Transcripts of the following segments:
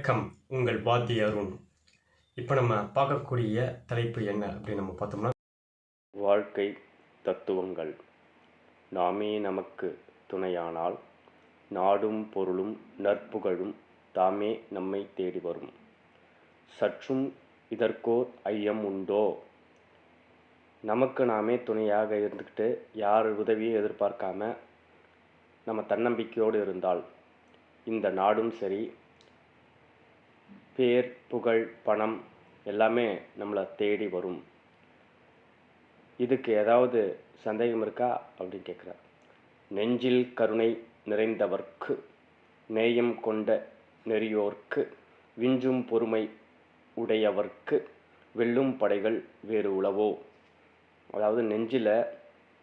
வணக்கம். உங்கள் வாத்தி அருண். இப்போ நம்ம பார்க்கக்கூடிய தலைப்பு என்ன அப்படின்னு நம்ம பார்த்தோம்னா, வாழ்க்கை தத்துவங்கள். நாமே நமக்கு துணையானால் நாடும் பொருளும் நற்புகழும் தாமே நம்மை தேடி வரும். சற்றும் இதற்கோர் ஐயம் உண்டோ? நமக்கு நாமே துணையாக இருந்துக்கிட்டு யார் உதவியும் எதிர்பார்க்காம நம்ம தன்னம்பிக்கையோடு இருந்தால் இந்த நாடும் சரி, பேர் புகழ் பணம் எல்லாமே நம்மளை தேடி வரும். இதுக்கு ஏதாவது சந்தேகம் இருக்கா அப்படின்னு கேட்குறார். நெஞ்சில் கருணை நிறைந்தவர்க்கு, நேயம் கொண்ட நெறியோர்க்கு, விஞ்சும் பொறுமை உடையவர்க்கு வெல்லும் படைகள் வேறு உளவோ. அதாவது நெஞ்சில்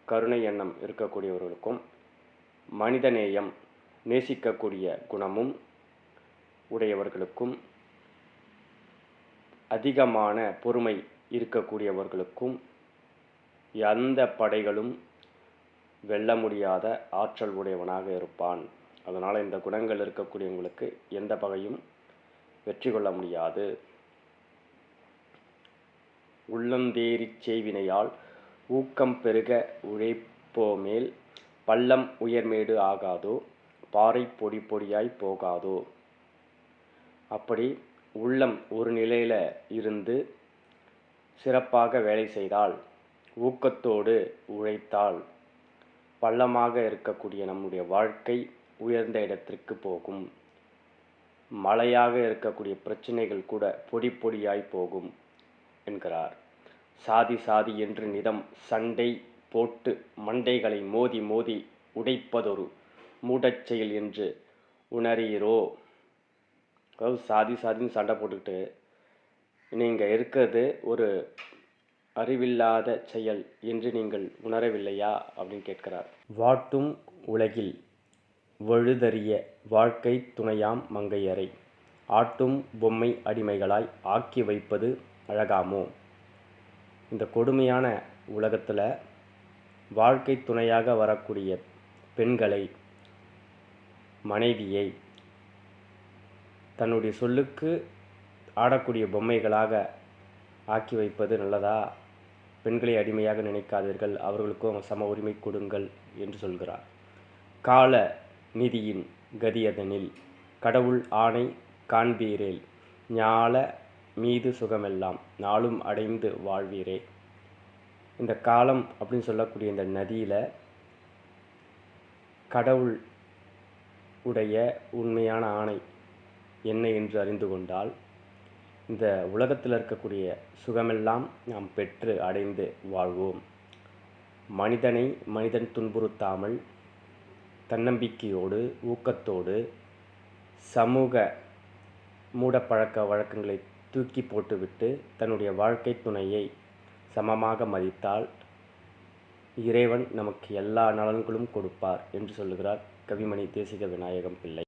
கருணை எண்ணம் இருக்கக்கூடியவர்களுக்கும் மனித நேயம் நேசிக்கக்கூடிய குணமும் உடையவர்களுக்கும் அதிகமான பொறுமை இருக்கக்கூடியவர்களுக்கும் எந்த படைகளும் வெல்ல முடியாத ஆற்றல் உடையவனாக இருப்பான். அதனால் இந்த குணங்கள் இருக்கக்கூடியவங்களுக்கு எந்த பகையும் வெற்றி கொள்ள முடியாது. உள்ளந்தேறிச் செய்வினையால் ஊக்கம் பெருக உழைப்போமேல் பள்ளம் உயர்மேடு ஆகாதோ, பாறை பொடி பொடியாய் போகாதோ. அப்படி உள்ளம் ஒரு நிலையில் இருந்து சிறப்பாக வேலை செய்தால், ஊக்கத்தோடு உழைத்தால் பள்ளமாக இருக்கக்கூடிய நம்முடைய வாழ்க்கை உயர்ந்த இடத்திற்கு போகும். மலையாக இருக்கக்கூடிய பிரச்சனைகள் கூட பொடி பொடியாய் போகும் என்கிறார். சாதி சாதி என்று நிதம் சண்டை போட்டு மண்டைகளை மோதி மோதி உடைப்பதொரு மூடச் செயல் என்று உணரீரோ. அதாவது சாதி சாதின்னு சண்டை போட்டுக்கிட்டு நீங்கள் இருக்கிறது ஒரு அறிவில்லாத செயல் என்று நீங்கள் உணரவில்லையா அப்படின்னு கேட்கிறார். வாட்டும் உலகில் வழுதறிய வாழ்க்கை துணையாம் மங்கையரை ஆட்டும் பொம்மை அடிமைகளாய் ஆக்கி வைப்பது அழகாமோ. இந்த கொடுமையான உலகத்தில் வாழ்க்கை துணையாக வரக்கூடிய பெண்களை, மனைவியை தன்னுடைய சொல்லுக்கு ஆடக்கூடிய பொம்மைகளாக ஆக்கி வைப்பது நல்லதா? பெண்களை அடிமையாக நினைக்காதீர்கள், அவர்களுக்கும் சம உரிமை கொடுங்கள் என்று சொல்கிறார். கால நிதியின் கதியதனில் கடவுள் ஆணை காண்பீரேல் ஞால மீது சுகமெல்லாம் நாளும் அடைந்து வாழ்வீரே. இந்த காலம் அப்படின்னு சொல்லக்கூடிய இந்த நதியில் கடவுள் உடைய உண்மையான ஆணை என்ன என்று அறிந்து கொண்டால் இந்த உலகத்தில் இருக்கக்கூடிய சுகமெல்லாம் நாம் பெற்று அடைந்து வாழ்வோம். மனிதனை மனிதன் துன்புறுத்தாமல் தன்னம்பிக்கையோடு ஊக்கத்தோடு சமூக மூடப்பழக்க வழக்கங்களை தூக்கி போட்டுவிட்டு தன்னுடைய வாழ்க்கை துணையை சமமாக மதித்தால் இறைவன் நமக்கு எல்லா நலன்களும் கொடுப்பார் என்று சொல்லுகிறார் கவிமணி தேசிக விநாயகம் பிள்ளை.